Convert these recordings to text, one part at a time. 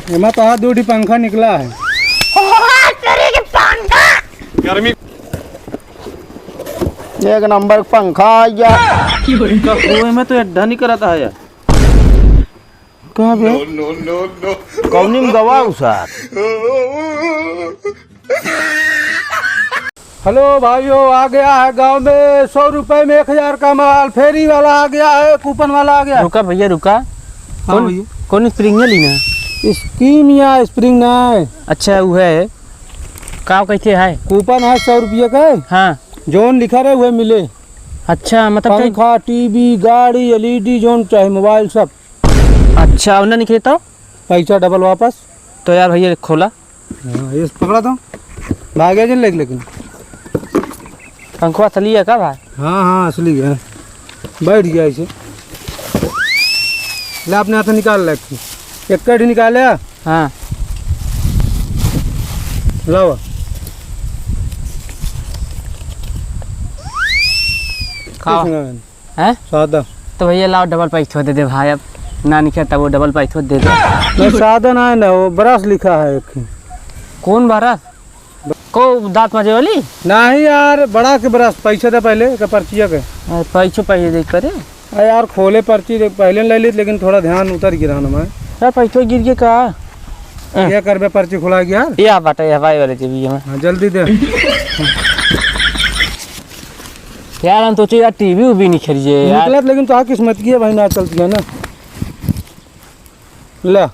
एमा तो हाथ दूटी पंखा निकला है। गर्मी एक नंबर पंखा आ गया। कुएं में तो अड्डा नहीं करा था यार। कहाँ पे? कौनी में गवा साथ। हेलो भाइयों, आ गया है गांव में 100 रुपए में 1000 का माल। फेरी वाला आ गया है, कूपन वाला आ गया है। रुका भैया रुका। कौन स्प्रिंग लेना? स्कीम या स्प्रिंग ना है। अच्छा वो है का कैसे है? कूपन है 100 रुपये का। हाँ जोन लिखा रहे हुए मिले। अच्छा मतलब पंखा, टीवी, गाड़ी, LED जोन चाहे मोबाइल सब। अच्छा उन्हें निकले तो पैसा डबल वापस। तो यार भैया खोला। हाँ, ये पकड़ा था भागे जन लेकिन पंखवा असली है का भाई? हाँ हाँ असली है। बैठ गया इसे। ले अपने हाथ निकाल ले। एक कड़ी निकाले। हाँ लाओ खाओ हैं। सादा तो भैया लाओ डबल पैसा दे दे भाई। अब ना निकला तब वो डबल पैसा दे दे। नहीं सादा ना है ना, वो ब्रश लिखा है एक। कौन बरस को दांत मजे वाली? नहीं यार, बड़ा के ब्रश। पैसे दे पहले का पर्चिया के। पैसों पैसे दे करे यार खोले पर्ची पहले ले ली, लेकिन थोड़ा ध्यान उतर गिरा ना मैं। यार पैसों गिर के का क्या करबे, पर्ची खुला गया या बाटा या भाई वाले जी में। हाँ जल्दी दे। यार हम तो यार टीवी भी नहीं खरीदे यार। निकलत लेकिन तो आ किस्मत की है भाई, ना चलती है ना। ला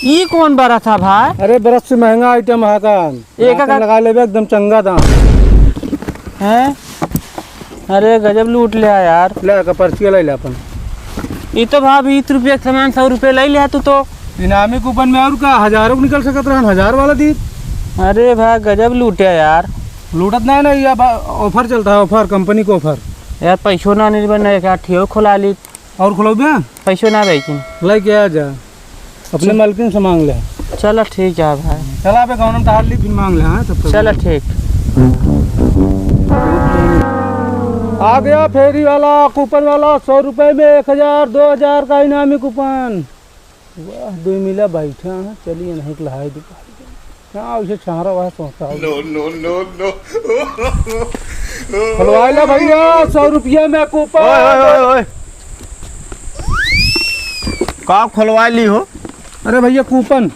ये कौन बरा था भाई? अरे ब्रश से महंगा आइटम है का। एक लगा ले एकदम चंगा दाम हैं। अरे गजब लूट लिया यार। ले का पर्ची ले अपन। ये तो भाई 20 रुपये का सामान 100 रुपये ले लिया तू तो। इनामी कूपन में और का हजारों को निकल सकत रहन, 1000 वाला दी। अरे भाई गजब लूटिया यार। लूटत नहीं ना, ये ऑफर चलता है, ऑफर कंपनी को ऑफर। यार पैसों ना नहीं बना क्या ठियो खोला ली। और खुलौबे पैसों ना बेचिन ले के आ जा, अपने मालकिन से मांग ले। चलो ठीक है भाई। चला पे गाँव में टहल ली फिर मांग ले। हाँ तब तक चलो ठीक। आ गया फेरी वाला, कूपन वाला। 100 रुपए में 1000, 2000 का इनामी कूपन। वाह 2 मिला बैठा है। चलिए नहीं लहाई दुकान क्या उसे छारा हुआ सोचता हलवाई ला भैया 100 रुपये में कूपन। का खोलवा ली हो? अरे भैया कूपन।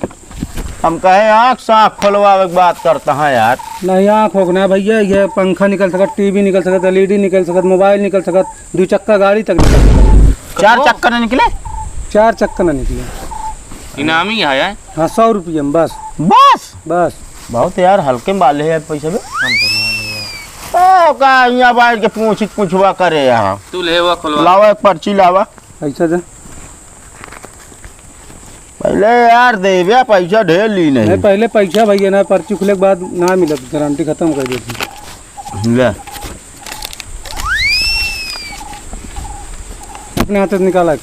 हम कहे आँख साँख खोलवा की बात करता है यार। नहीं आँख होना भैया, ये पंखा निकल सकत, टीवी निकल सकत, LED निकल सकत, मोबाइल निकल सकत, 2 चक्का गाड़ी तक निकल सकत। 4 चक्कर निकले? 4 चक्का ना निकले। इनामी है। हाँ 100 रुपये में बस। बस बस बहुत यार हल्के में बाले यार पैसे में। ओ का यहाँ बैठ के पूछवा करे यहाँ। तू ले वो खोलवा। लावा एक पर्ची लावा। पैसा दे पहले यार देविया पैसा ढेर ली नहीं। पहले पैसा भैया ना, पर्ची खुले के बाद ना मिला तो गारंटी खत्म कर देती। ले अपने हाथ से निकाला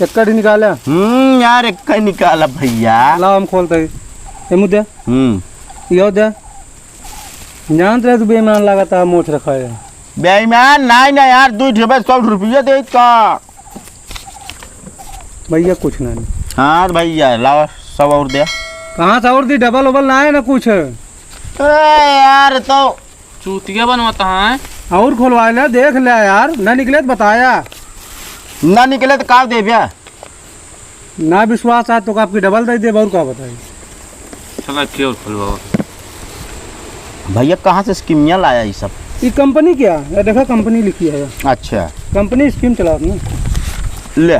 चक्कर ही निकाला। यार एक निकाला भैया। लाओ हम खोलते ये मुद्दे। यो दे जान रहे तू बेईमान लगा था, मोच रखा है। बेईमान नहीं ना यार, 200 रुपये दे का भैया कुछ नहीं। हाँ भैया लाओ 100 और दे। कहाँ से और दी, डबल उबल ना है ना कुछ। यार तो चूतिया बनवाता है। और खुलवा ले, देख ले यार, ना निकले तो बताया। ना निकले तो का दे भैया। ना विश्वास है तो आपकी डबल दे दे। और का बताइए। चलो क्यों खुलवाओ भैया कहाँ से स्कीमियाँ लाया ये सब? ये कंपनी क्या है, देखा कंपनी लिखी है। अच्छा कंपनी स्कीम चला ना। ले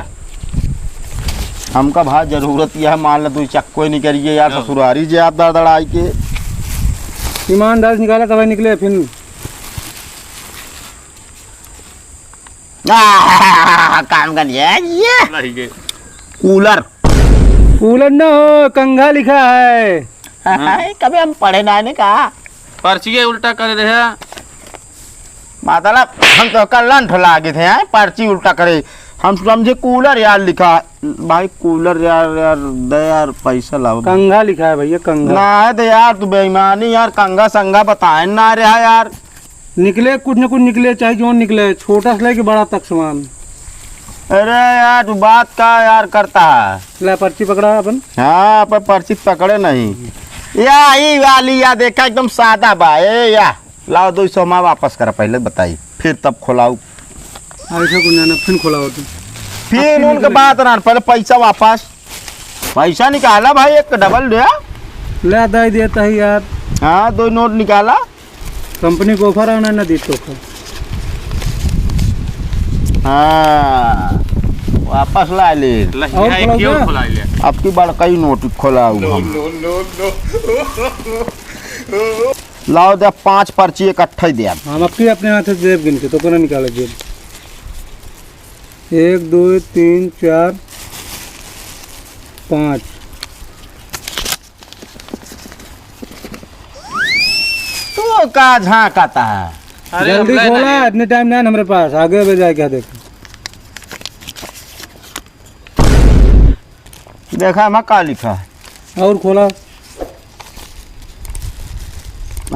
हमका भाई जरूरत यह है, मान लो 2 चक्को ही निकलिए यार। ससुरारी जे आप दड़ाई के ईमानदार निकाला कभी निकले फिर। काम कर ये कूलर। कूलर न हो, कंघा लिखा है। कभी हम पढ़े ना ने कहा। पर्ची के उल्टा कर दे है। मतलब हम तो कल लागे थे यार, पर्ची उल्टा करे। हम समझे कूलर यार लिखा भाई। कूलर यार यार दे यार पैसा लाओ। कंघा लिखा है भैया, कंघा ना है तो यार तू बेईमानी यार। कंघा संगा बताए ना रहा यार। निकले कुछ न कुछ निकले, चाहे जो निकले, छोटा से लेके बड़ा तक सामान। अरे यार तू बात का यार करता है। ला पर्ची पकड़ा अपन। हाँ पर पर्ची पकड़े नहीं या ई वाली या देखा एकदम सादा बा या लाओ 200 माँ वापस करा पहले बताई फिर तब खोलाऊ ऐसा कुछ ना फिर खोला होता फिर उनके बात ना पहले पैसा वापस पैसा निकाला भाई एक डबल दिया ले दे देता है यार। हाँ 2 नोट निकाला कंपनी को ऑफर आना ना दी तो हाँ वापस ला ले अब की बार कई नोट खोलाऊ हम लाओ दे 5 पर्ची इकट्ठा ही दिया हम अपनी अपने हाथ से जेब गिन के तो कोना निकाले जेब 1 2 3 4 5 तो का झांकाता है जल्दी खोला इतने टाइम नहीं है हमारे पास आगे भी जाए क्या देखो देखा मैं का लिखा है और खोला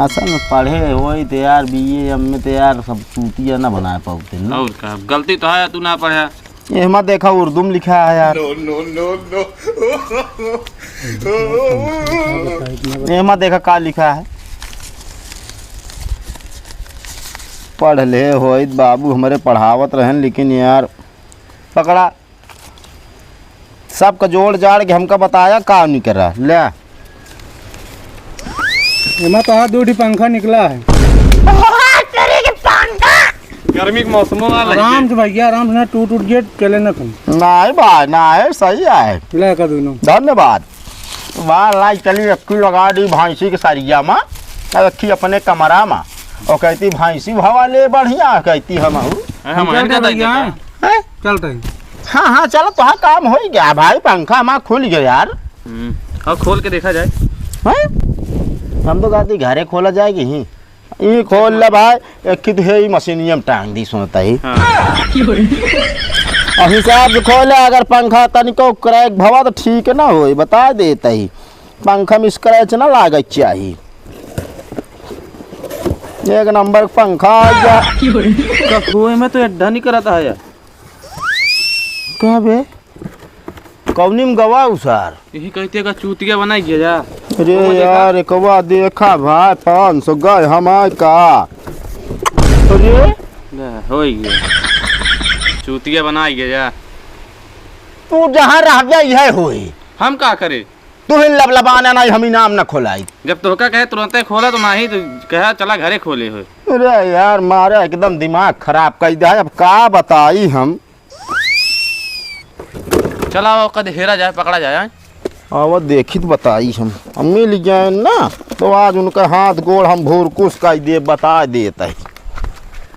असल में पढ़े वही तो यार बीए एम में तो यार सब चूतिया ना बना पाते ना और का गलती तो है तू ना पढ़ा ये मत देखा उर्दू में लिखा है यार ये मत देखा का लिखा है पढ़ ले होइत बाबू हमारे पढ़ावत रहन लेकिन यार पकड़ा सबका जोड़ जाड़ के हमका बताया काम नहीं कर रहा ले एमा तो हाथ 2 पंखा निकला है गर्मी के मौसम में आराम से भैया आराम से ना टूट गेट चले ना तुम नहीं भाई ना है सही है ले का दोनों धन्यवाद वाह लाई चली रखी लगा दी भैंसी के सरिया में रखी अपने कमरा में और कहती भैंसी भवा ले बढ़िया कहती हम चलते हैं हाँ हाँ चलो तो हाँ काम हो ही गया भाई पंखा हमारा खुल गया यार और खोल के देखा जाए हैं हम तो कहती घरे खोला जाएगी ही ये खोल ले भाई एक तो है मशीनियम टांग दी सुनता ही अभी साहब खोले अगर पंखा तनिको क्रैक भवा तो ठीक ना हो बता देता ही पंखा में स्क्रैच ना लागे चाहिए एक नंबर पंखा कुएं में तो अड्डा नहीं कराता है यार कहाँ बे कौनी में गवा सर यही कहते का चूतिया बनाई गया जा अरे यार एकवा देखा भाई 500 गए हमारे का अरे हो गया चूतिया बनाई गया जा तू जहाँ रह गया यह होई हम का करे तू ही लबलबाना नहीं हम नाम न खोलाई जब तोहका कहे तुरंत खोला तो नहीं तो कहा चला घरे खोले हो अरे यार मारा एकदम दिमाग खराब कर दिया अब का बताई हम चला वो कद हेरा जाए पकड़ा जाए वो देखी तो बताई हम मिल जाए ना तो आज उनका हाथ गोड़ हम भूर कुछ कर दे बता देता है